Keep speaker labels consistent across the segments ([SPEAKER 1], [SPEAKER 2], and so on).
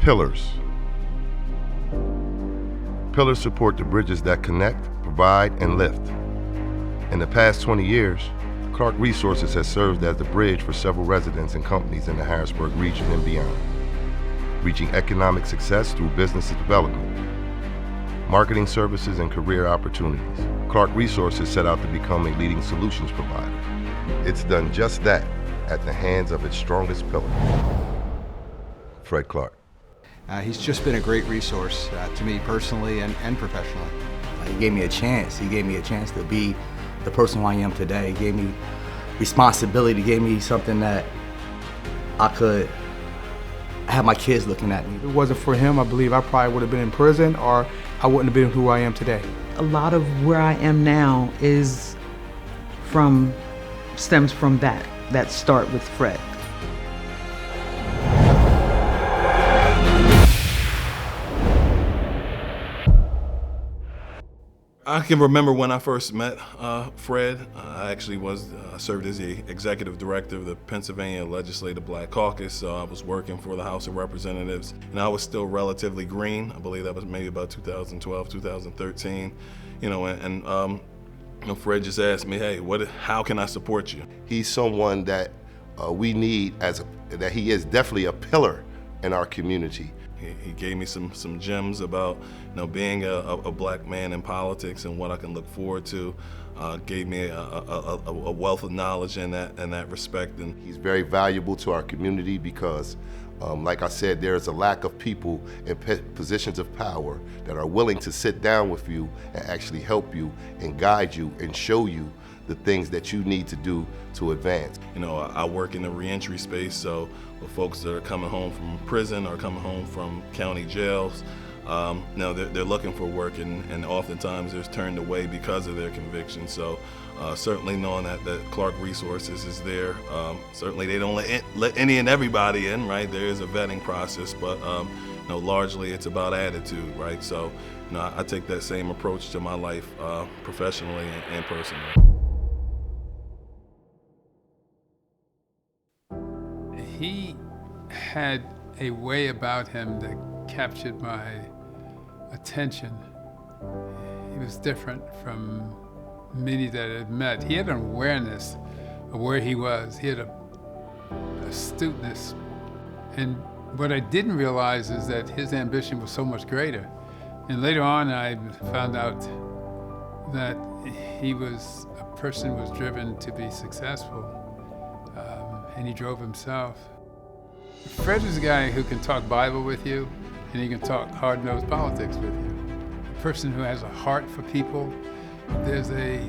[SPEAKER 1] Pillars. Pillars support the bridges that connect, provide, and lift. In the past 20 years, Clark Resources has served as the bridge for several residents and companies in the Harrisburg region and beyond, reaching economic success through business development, marketing services, and career opportunities. Clark Resources set out to become a leading solutions provider. It's done just that at the hands of its strongest pillar, Fred Clark.
[SPEAKER 2] He's just been a great resource to me personally and professionally.
[SPEAKER 3] He gave me a chance. He gave me a chance to be the person who I am today. He gave me responsibility. He gave me something that I could have my kids looking at me.
[SPEAKER 4] If it wasn't for him, I believe I probably would have been in prison, or I wouldn't have been who I am today.
[SPEAKER 5] A lot of where I am now stems from that start with Fred.
[SPEAKER 6] I can remember when I first met Fred. I actually served as the executive director of the Pennsylvania Legislative Black Caucus, so I was working for the House of Representatives, and I was still relatively green. I believe that was maybe about 2012, 2013, and Fred just asked me, hey, how can I support you?
[SPEAKER 1] He's someone that we need that he is definitely a pillar in our community.
[SPEAKER 6] He gave me some gems about being a black man in politics and what I can look forward to. Gave me a wealth of knowledge in that respect. And
[SPEAKER 1] he's very valuable to our community because, like I said, there's a lack of people in positions of power that are willing to sit down with you and actually help you and guide you and show you the things that you need to do to advance.
[SPEAKER 6] I work in the reentry space, so with folks that are coming home from prison or coming home from county jails, they're looking for work, and oftentimes they're turned away because of their conviction. So certainly knowing that Clark Resources is there, certainly they don't let any and everybody in, right? There is a vetting process, but largely it's about attitude, right? So I take that same approach to my life professionally and personally.
[SPEAKER 7] He had a way about him that captured my attention. He was different from many that I had met. He had an awareness of where he was. He had a astuteness. And what I didn't realize is that his ambition was so much greater. And later on, I found out that he was a person who was driven to be successful. And he drove himself. Fred is a guy who can talk Bible with you, and he can talk hard-nosed politics with you. A person who has a heart for people. There's a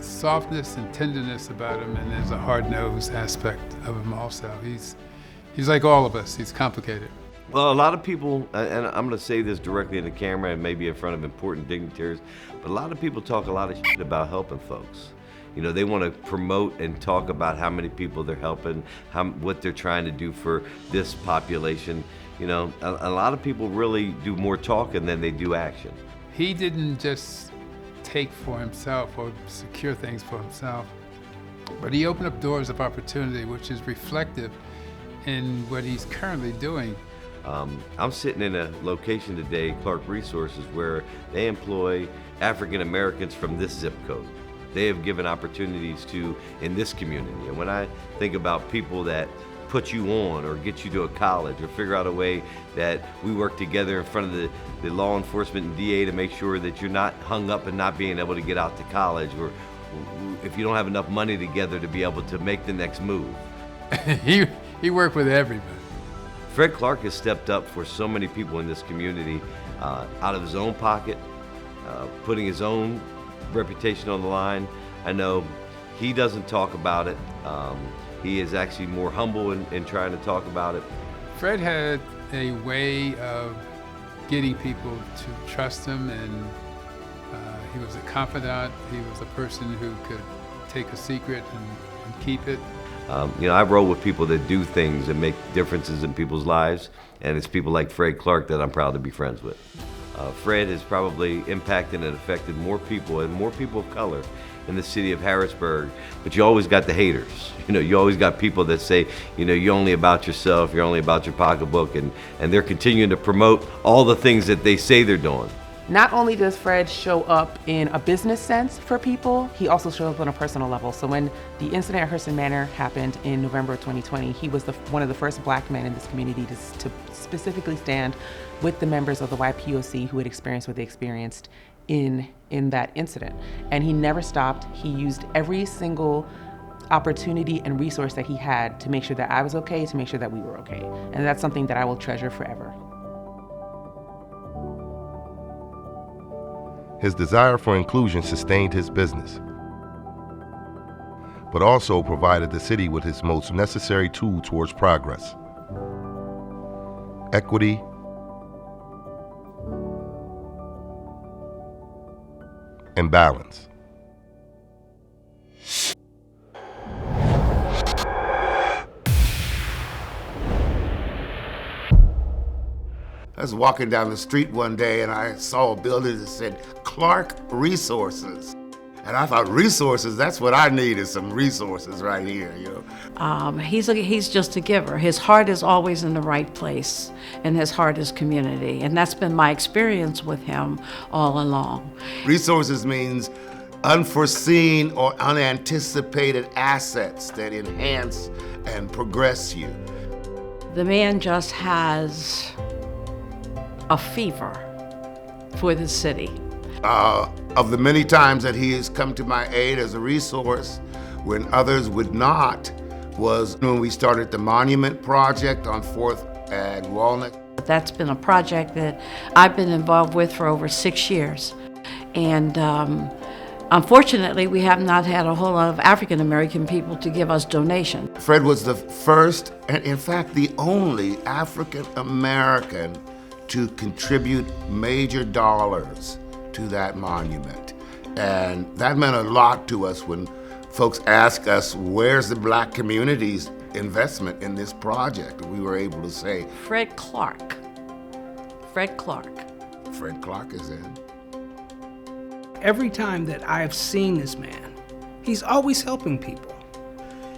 [SPEAKER 7] softness and tenderness about him, and there's a hard-nosed aspect of him also. He's like all of us. He's complicated.
[SPEAKER 8] Well, a lot of people, and I'm going to say this directly in the camera and maybe in front of important dignitaries, but a lot of people talk a lot of shit about helping folks. They want to promote and talk about how many people they're helping, what they're trying to do for this population. A lot of people really do more talking than they do action.
[SPEAKER 7] He didn't just take for himself or secure things for himself, but he opened up doors of opportunity, which is reflective in what he's currently doing.
[SPEAKER 8] I'm sitting in a location today, Clark Resources, where they employ African Americans from this zip code. They have given opportunities in this community. And when I think about people that put you on or get you to a college or figure out a way that we work together in front of the law enforcement and DA to make sure that you're not hung up and not being able to get out to college, or if you don't have enough money together to be able to make the next move.
[SPEAKER 7] He worked with everybody.
[SPEAKER 8] Fred Clark has stepped up for so many people in this community out of his own pocket, putting his own reputation on the line. I know he doesn't talk about it. He is actually more humble in trying to talk about it.
[SPEAKER 7] Fred had a way of getting people to trust him, and he was a confidant. He was a person who could take a secret and keep it.
[SPEAKER 8] I roll with people that do things and make differences in people's lives, and it's people like Fred Clark that I'm proud to be friends with. Fred has probably impacted and affected more people, and more people of color in the city of Harrisburg, but you always got the haters. You always got people that say, you're only about yourself, you're only about your pocketbook, and they're continuing to promote all the things that they say they're doing.
[SPEAKER 9] Not only does Fred show up in a business sense for people, he also shows up on a personal level. So when the incident at Hurston Manor happened in November of 2020, he was one of the first Black men in this community to specifically stand with the members of the YPOC who had experienced what they experienced in that incident. And he never stopped. He used every single opportunity and resource that he had to make sure that I was okay, to make sure that we were okay. And that's something that I will treasure forever.
[SPEAKER 1] His desire for inclusion sustained his business, but also provided the city with his most necessary tool towards progress: equity and balance.
[SPEAKER 10] I was walking down the street one day and I saw a building that said Clark Resources. And I thought, resources, that's what I need, is some resources right here,
[SPEAKER 11] He's just a giver. His heart is always in the right place, and his heart is community. And that's been my experience with him all along.
[SPEAKER 10] Resources means unforeseen or unanticipated assets that enhance and progress you.
[SPEAKER 11] The man just has a fever for the city.
[SPEAKER 10] Of the many times that he has come to my aid as a resource when others would not, was when we started the Monument Project on 4th and Walnut.
[SPEAKER 11] That's been a project that I've been involved with for over 6 years. And unfortunately, we have not had a whole lot of African American people to give us donations.
[SPEAKER 10] Fred was the first, and in fact the only African American to contribute major dollars to that monument. And that meant a lot to us when folks ask us, where's the Black community's investment in this project? And we were able to say,
[SPEAKER 11] Fred Clark. Fred Clark.
[SPEAKER 10] Fred Clark is in.
[SPEAKER 12] Every time that I've seen this man, he's always helping people.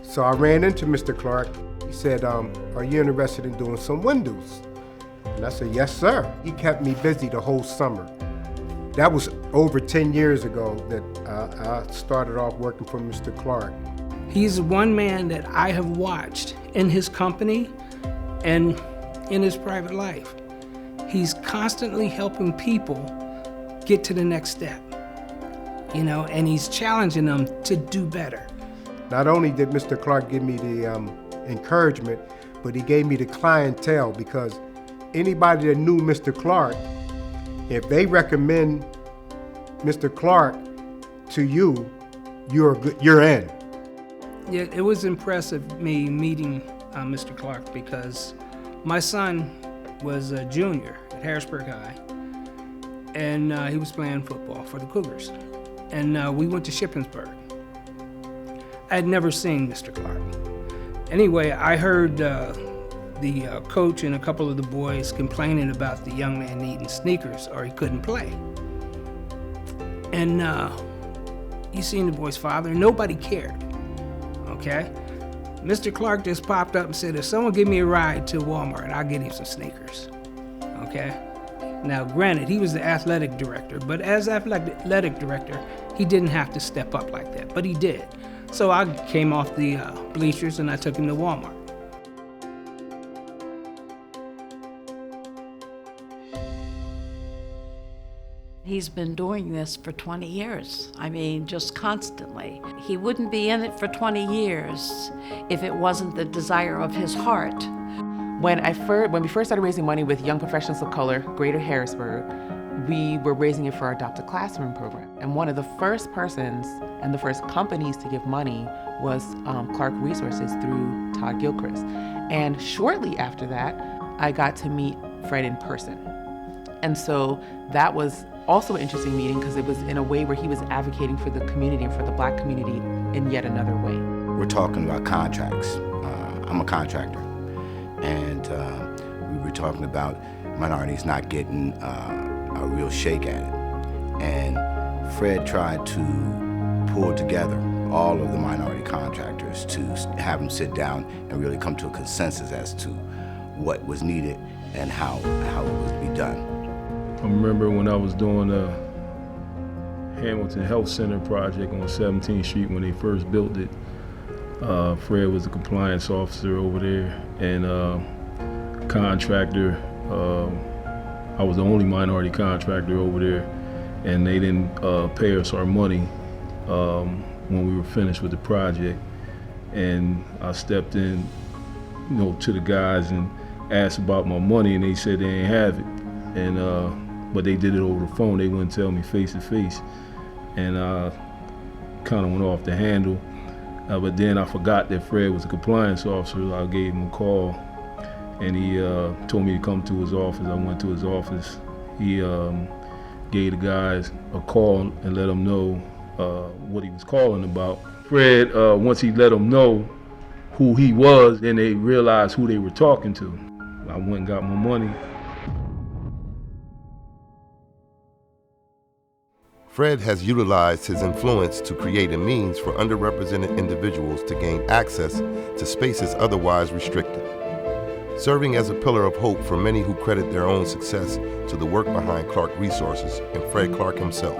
[SPEAKER 4] So I ran into Mr. Clark. He said, are you interested in doing some windows? And I said, yes, sir. He kept me busy the whole summer. That was over 10 years ago that I started off working for Mr. Clark.
[SPEAKER 12] He's one man that I have watched in his company and in his private life. He's constantly helping people get to the next step, and he's challenging them to do better.
[SPEAKER 4] Not only did Mr. Clark give me the encouragement, but he gave me the clientele, because anybody that knew Mr. Clark, if they recommend Mr. Clark to you, you're in.
[SPEAKER 12] Yeah, it was impressive me meeting Mr. Clark, because my son was a junior at Harrisburg High, and he was playing football for the Cougars. And we went to Shippensburg. I had never seen Mr. Clark. Anyway, I heard the coach and a couple of the boys complaining about the young man needing sneakers or he couldn't play. And you seen the boy's father, nobody cared, okay? Mr. Clark just popped up and said, if someone give me a ride to Walmart, I'll get him some sneakers, okay? Now, granted, he was the athletic director, but as athletic director, he didn't have to step up like that, but he did. So I came off the bleachers and I took him to Walmart.
[SPEAKER 11] He's been doing this for 20 years. I mean, just constantly. He wouldn't be in it for 20 years if it wasn't the desire of his heart.
[SPEAKER 9] When we first started raising money with Young Professionals of Color, Greater Harrisburg, we were raising it for our Adopt a Classroom program. And one of the first persons and the first companies to give money was Clark Resources through Todd Gilchrist. And shortly after that, I got to meet Fred in person. And so that was also an interesting meeting, because it was in a way where he was advocating for the community and for the Black community in yet another way.
[SPEAKER 13] We're talking about contracts. I'm a contractor. And we were talking about minorities not getting a real shake at it. And Fred tried to pulled together all of the minority contractors to have them sit down and really come to a consensus as to what was needed and how it was to be done.
[SPEAKER 14] I remember when I was doing the Hamilton Health Center project on 17th Street when they first built it. Fred was the compliance officer over there, and contractor. I was the only minority contractor over there, and they didn't pay us our money when we were finished with the project. And I stepped in, to the guys and asked about my money, and they said they ain't have it. And but they did it over the phone. They wouldn't tell me face to face, and I kind of went off the handle. But then I forgot that Fred was a compliance officer. I gave him a call, and he told me to come to his office. I went to his office. He gave the guys a call and let them know what he was calling about. Fred, once he let them know who he was, then they realized who they were talking to. I went and got my money.
[SPEAKER 1] Fred has utilized his influence to create a means for underrepresented individuals to gain access to spaces otherwise restricted, serving as a pillar of hope for many who credit their own success to the work behind Clark Resources and Fred Clark himself.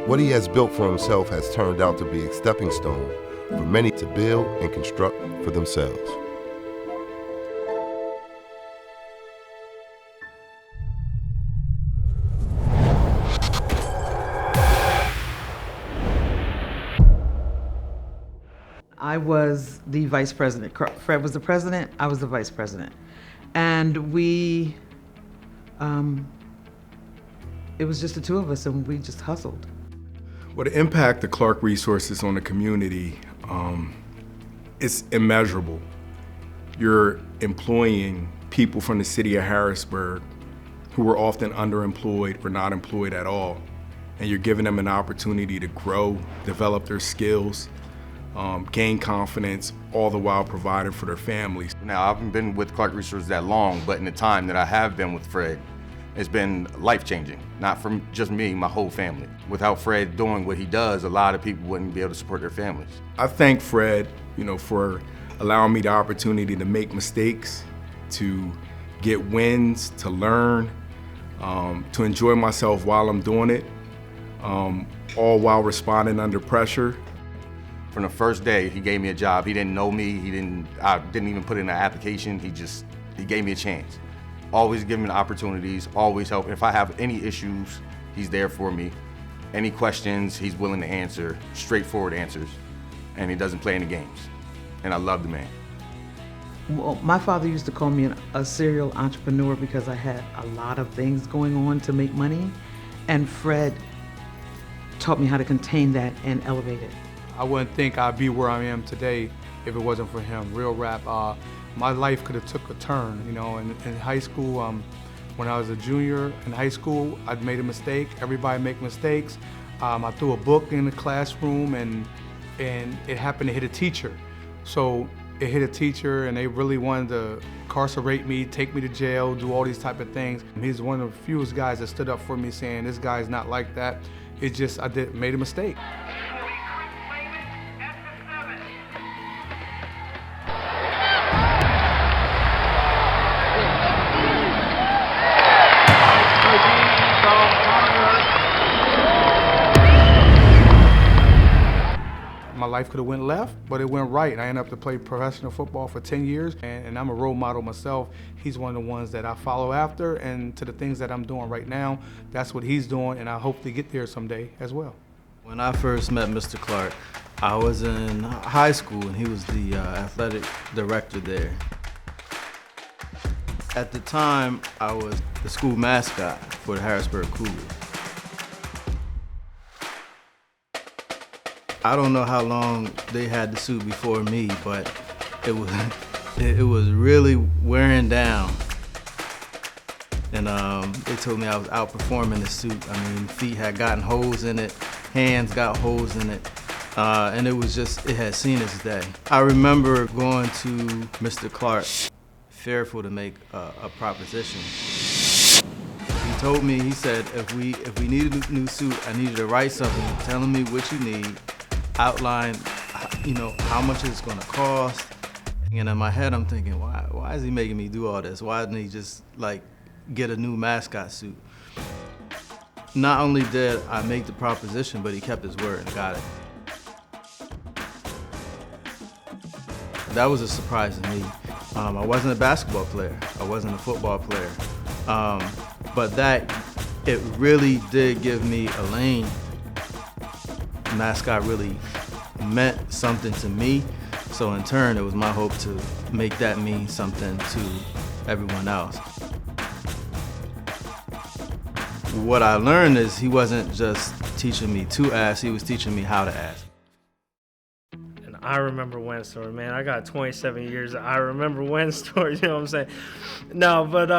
[SPEAKER 1] What he has built for himself has turned out to be a stepping stone for many to build and construct for themselves.
[SPEAKER 5] I was the vice president. Fred was the president, I was the vice president. And we, it was just the two of us, and we just hustled.
[SPEAKER 15] Well, the impact of Clark Resources on the community is immeasurable. You're employing people from the city of Harrisburg who were often underemployed or not employed at all, and you're giving them an opportunity to grow, develop their skills, gain confidence, all the while providing for their families.
[SPEAKER 16] Now, I haven't been with Clark Resources that long, but in the time that I have been with Fred, it's been life-changing. Not for just me, my whole family. Without Fred doing what he does, a lot of people wouldn't be able to support their families.
[SPEAKER 15] I thank Fred, for allowing me the opportunity to make mistakes, to get wins, to learn, to enjoy myself while I'm doing it, all while responding under pressure.
[SPEAKER 16] From the first day, he gave me a job. He didn't know me. I didn't even put in an application. He gave me a chance. Always giving me opportunities, always help. If I have any issues, he's there for me. Any questions, he's willing to answer, straightforward answers. And he doesn't play any games. And I love the man.
[SPEAKER 5] Well, my father used to call me a serial entrepreneur because I had a lot of things going on to make money. And Fred taught me how to contain that and elevate it.
[SPEAKER 17] I wouldn't think I'd be where I am today if it wasn't for him. Real rap, my life could have took a turn, in high school. When I was a junior in high school, I'd made a mistake. Everybody make mistakes. I threw a book in the classroom and it happened to hit a teacher. So it hit a teacher and they really wanted to incarcerate me, take me to jail, do all these type of things. He's one of the fewest guys that stood up for me saying, this guy's not like that. It's just, made a mistake. My life could have went left, but it went right. I ended up to play professional football for 10 years, and I'm a role model myself. He's one of the ones that I follow after, and to the things that I'm doing right now, that's what he's doing, and I hope to get there someday as well.
[SPEAKER 18] When I first met Mr. Clark, I was in high school, and he was the athletic director there. At the time, I was the school mascot for the Harrisburg Cougars. I don't know how long they had the suit before me, but it was really wearing down. And they told me I was outperforming the suit. Feet had gotten holes in it, hands got holes in it, and it had seen its day. I remember going to Mr. Clark, fearful to make a proposition. He told me, he said, if we need a new suit, I need you to write something telling me what you need, outline, how much it's gonna cost. And in my head, I'm thinking, why is he making me do all this? Why didn't he just get a new mascot suit? Not only did I make the proposition, but he kept his word and got it. That was a surprise to me. I wasn't a basketball player. I wasn't a football player. But it really did give me a lane. Mascot really meant something to me. So in turn, it was my hope to make that mean something to everyone else. What I learned is he wasn't just teaching me to ask, he was teaching me how to ask.
[SPEAKER 19] And I remember when story, man. I got 27 years. I remember when stories, you know what I'm saying? No, but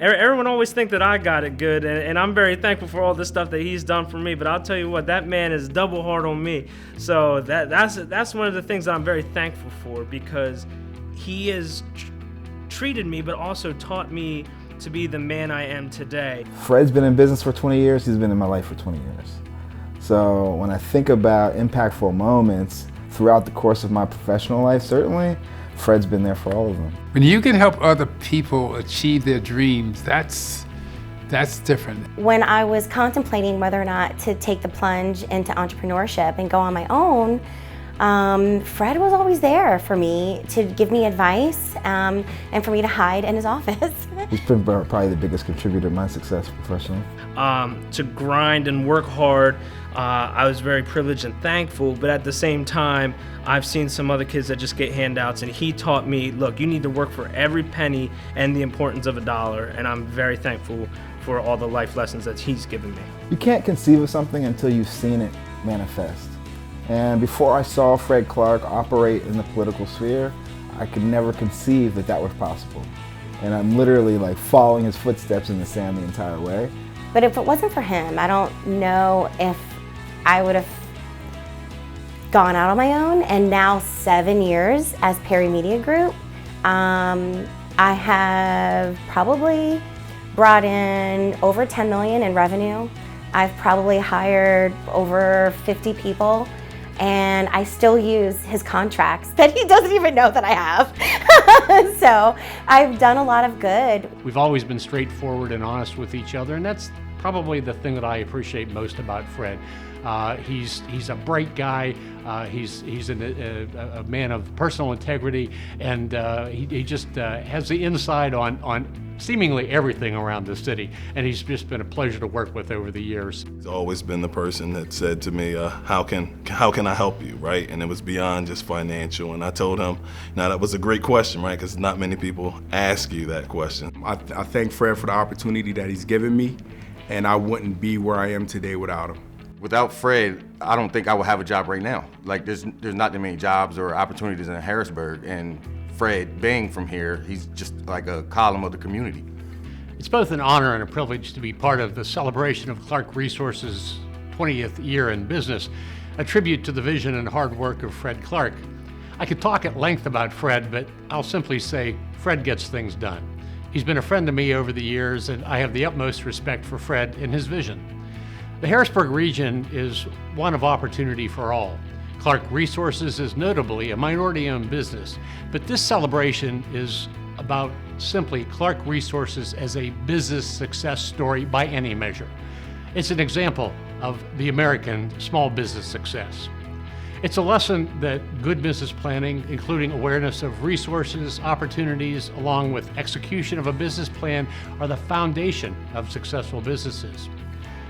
[SPEAKER 19] everyone always think that I got it good, and I'm very thankful for all the stuff that he's done for me. But I'll tell you what, that man is double hard on me. So that's one of the things that I'm very thankful for, because he has treated me, but also taught me to be the man I am today.
[SPEAKER 20] Fred's been in business for 20 years. He's been in my life for 20 years. So when I think about impactful moments throughout the course of my professional life, certainly, Fred's been there for all of them.
[SPEAKER 7] When you can help other people achieve their dreams, that's different.
[SPEAKER 21] When I was contemplating whether or not to take the plunge into entrepreneurship and go on my own, Fred was always there for me to give me advice and for me to hide in his office.
[SPEAKER 20] He's been probably the biggest contributor to my success professionally.
[SPEAKER 19] To grind and work hard, I was very privileged and thankful, but at the same time, I've seen some other kids that just get handouts, and he taught me, look, you need to work for every penny and the importance of $1, and I'm very thankful for all the life lessons that he's given me.
[SPEAKER 20] You can't conceive of something until you've seen it manifest. And before I saw Fred Clark operate in the political sphere, I could never conceive that that was possible. And I'm literally following his footsteps in the sand the entire way.
[SPEAKER 21] But if it wasn't for him, I don't know if I would have gone out on my own. And now 7 years as Perry Media Group, I have probably brought in over 10 million in revenue. I've probably hired over 50 people. And I still use his contracts that he doesn't even know that I have. So I've done a lot of good.
[SPEAKER 22] We've always been straightforward and honest with each other, and that's probably the thing that I appreciate most about Fred. He's a bright guy. He's a man of personal integrity, and he just has the inside on seemingly everything around the city, and he's just been a pleasure to work with over the years.
[SPEAKER 6] He's always been the person that said to me, how can I help you, right? And it was beyond just financial, and I told him, now that was a great question, right? Because not many people ask you that question.
[SPEAKER 15] I thank Fred for the opportunity that he's given me, and I wouldn't be where I am today without him.
[SPEAKER 16] Without Fred, I don't think I would have a job right now. There's not that many jobs or opportunities in Harrisburg, and Fred being from here, he's just like a column of the community.
[SPEAKER 22] It's both an honor and a privilege to be part of the celebration of Clark Resources' 20th year in business, a tribute to the vision and hard work of Fred Clark. I could talk at length about Fred, but I'll simply say Fred gets things done. He's been a friend to me over the years, and I have the utmost respect for Fred and his vision. The Harrisburg region is one of opportunity for all. Clark Resources is notably a minority-owned business, but this celebration is about simply Clark Resources as a business success story by any measure. It's an example of the American small business success. It's a lesson that good business planning, including awareness of resources, opportunities, along with execution of a business plan, are the foundation of successful businesses.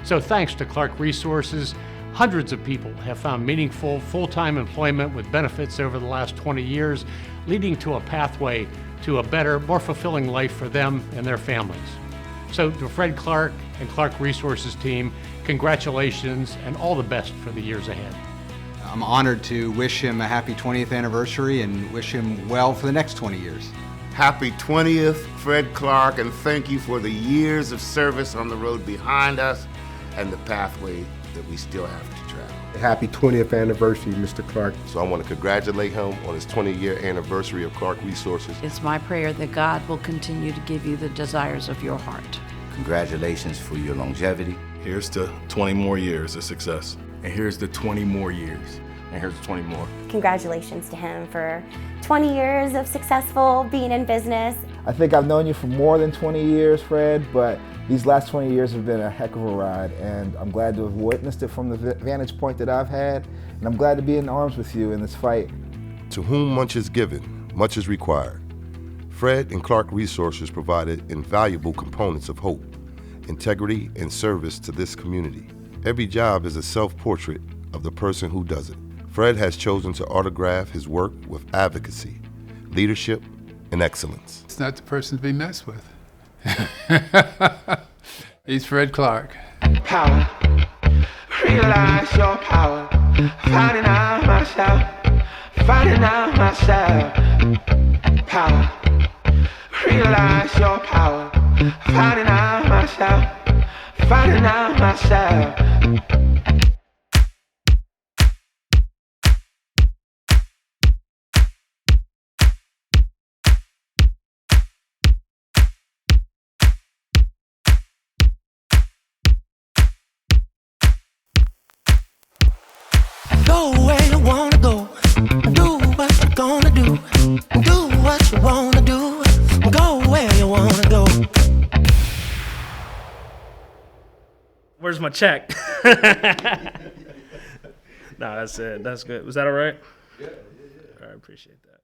[SPEAKER 22] So thanks to Clark Resources, hundreds of people have found meaningful full-time employment with benefits over the last 20 years, leading to a pathway to a better, more fulfilling life for them and their families. So to Fred Clark and Clark Resources team, congratulations and all the best for the years ahead.
[SPEAKER 2] I'm honored to wish him a happy 20th anniversary and wish him well for the next 20 years.
[SPEAKER 10] Happy 20th, Fred Clark, and thank you for the years of service on the road behind us and the pathway that we still have to travel.
[SPEAKER 4] Happy 20th anniversary, Mr. Clark.
[SPEAKER 1] So I want to congratulate him on his 20-year anniversary of Clark Resources.
[SPEAKER 11] It's my prayer that God will continue to give you the desires of your heart.
[SPEAKER 13] Congratulations for your longevity.
[SPEAKER 6] Here's to 20 more years of success.
[SPEAKER 15] And here's the 20 more years.
[SPEAKER 16] And here's 20 more.
[SPEAKER 21] Congratulations to him for 20 years of successful being in business.
[SPEAKER 20] I think I've known you for more than 20 years, Fred, but these last 20 years have been a heck of a ride, and I'm glad to have witnessed it from the vantage point that I've had, and I'm glad to be in arms with you in this fight.
[SPEAKER 1] To whom much is given, much is required. Fred and Clark Resources provided invaluable components of hope, integrity, and service to this community. Every job is a self-portrait of the person who does it. Fred has chosen to autograph his work with advocacy, leadership, and excellence.
[SPEAKER 7] It's not the person to be messed with. He's Fred Clark.
[SPEAKER 3] Power, realize your power. Finding out myself, finding out myself. Power, realize your power. Finding out myself, finding out myself.
[SPEAKER 8] Go where you wanna go. Do what you're gonna do. Do what you wanna do. Go where you wanna go.
[SPEAKER 19] Where's my check? Nah, that's it. That's good. Was that all right? Yeah. All right, appreciate that.